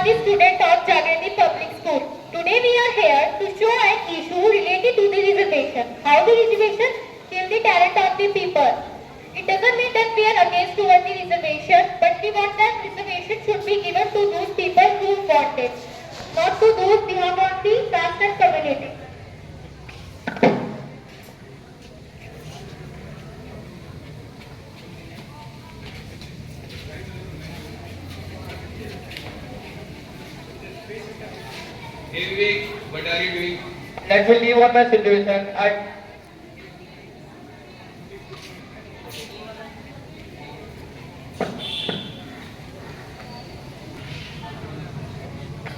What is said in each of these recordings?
are the students of Jagrati Public School. Today we are here to show an issue related to the reservation. How the reservation kill the talent of the people. It doesn't mean that we are against towards the reservation, but we want that reservation should be given to those people who want it, not to those belong on the caste and community. Hey Vivek, what are you doing? Let me leave on my situation.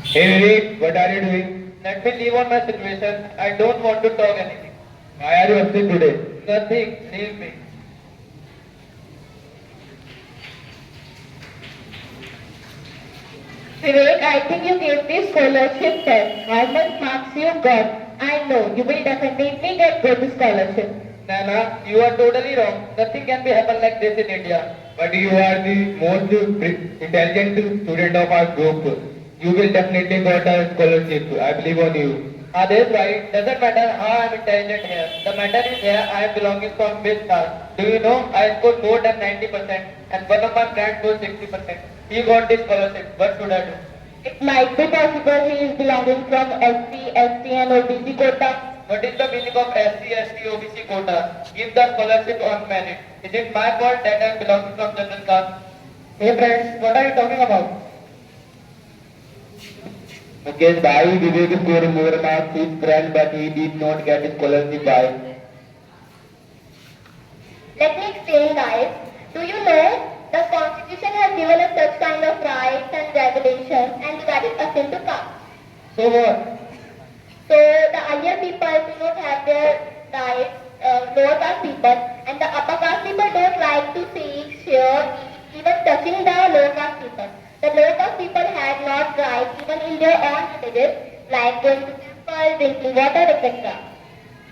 Hey Vivek, what are you doing? Let me leave on my situation. I don't want to talk anything. Why are you upset today? Nothing. Leave me. Vivek, I think you gave this scholarship test. How much marks you got? I know you will definitely get good scholarship. Nana, you are totally wrong. Nothing can be happen like this in India. But you are the most intelligent student of our group. You will definitely get a scholarship. I believe on you. That's right. Doesn't matter how I am intelligent here. The matter is here I am belonging from which caste. Do you know I scored more than 90% and one of my friends scored 60%. He got this scholarship. What should I do? It might be possible he is belonging from SC, ST and OBC quota. What is the meaning of SC, ST, OBC quota? Give the scholarship on merit. Is it my fault that I am belonging from general caste? Hey friends, what are you talking about? Mukesh Bhai, Vivek scored more marks his friend, but he did not get a scholarship. Why? Let me explain, guys. Do you know the constitution has given us such kind of rights and regulations and divided us into castes. So what? So the higher people do not have their rights, lower caste people, and the upper caste people don't like to see, share, even touching the lower caste people. The lower caste people had not rights even in their own villages, like going to temple, drinking water, etc.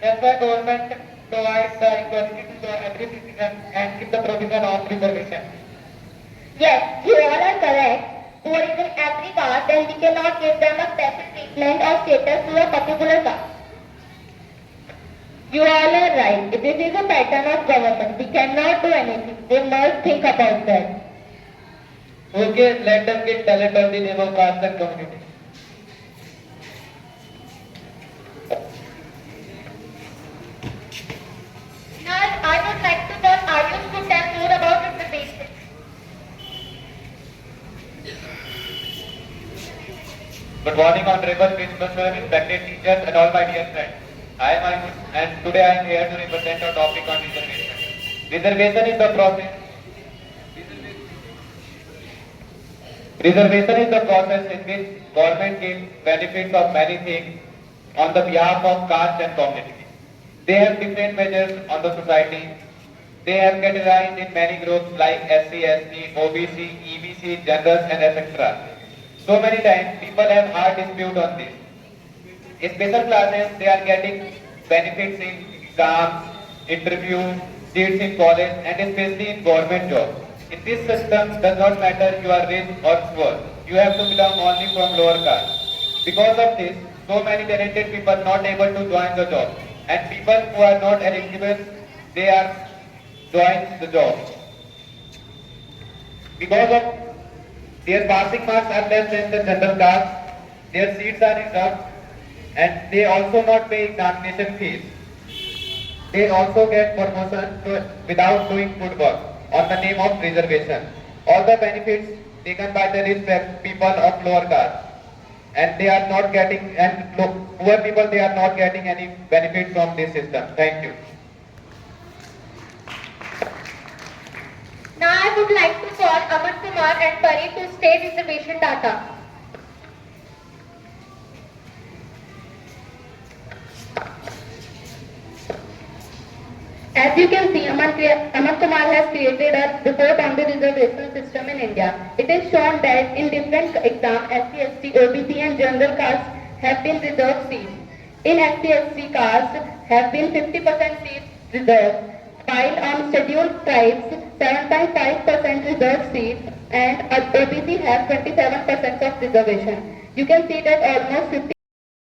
That's why government provides the equality to every citizen and give the provision of reservation. Yes, you all are correct. Poor is in every caste and we cannot give them a special treatment or status to a particular caste. You all are right. This is a pattern of government. We cannot do anything. They must think about that. Okay, let them get talent on the name of caste and community. Now, I would like to know Ayush to tell more about reservation. Good morning, honorable principal sir, respected teachers and all my dear friends. I am Ayush and today I am here to represent our topic on reservation. Reservation is the process. Reservation is the process in which government gives benefits of many things on the behalf of caste and community. They have different measures on the society. They have categorized in many groups like SC, ST, OBC, EBC, generals and etc. So many times people have hard dispute on this. In special classes they are getting benefits in exams, interviews, seats in college and especially in government jobs. In this system does not matter you are rich or poor. You have to belong only from lower caste. Because of this, so many talented people not able to join the job. And people who are not eligible, they are join the job. Because of their passing marks are less than the general caste, their seats are reserved, and they also not pay examination fees. They also get promotion without doing good work on the name of reservation. All the benefits taken by the rich people of lower caste, and they are not getting, and poor people they are not getting any benefit from this system. Thank you. Now I would like to call Aman Kumar and Pari to state reservation data. As you can see, Aman Kumar has created a report on the reservation system in India. It is shown that in different exams, SC, ST, OBC and general castes have been reserved seats. In SC, ST castes have been 50% seats reserved, while on scheduled tribes, 7.5% reserved seats and OBC has 27% of reservation. You can see that almost 50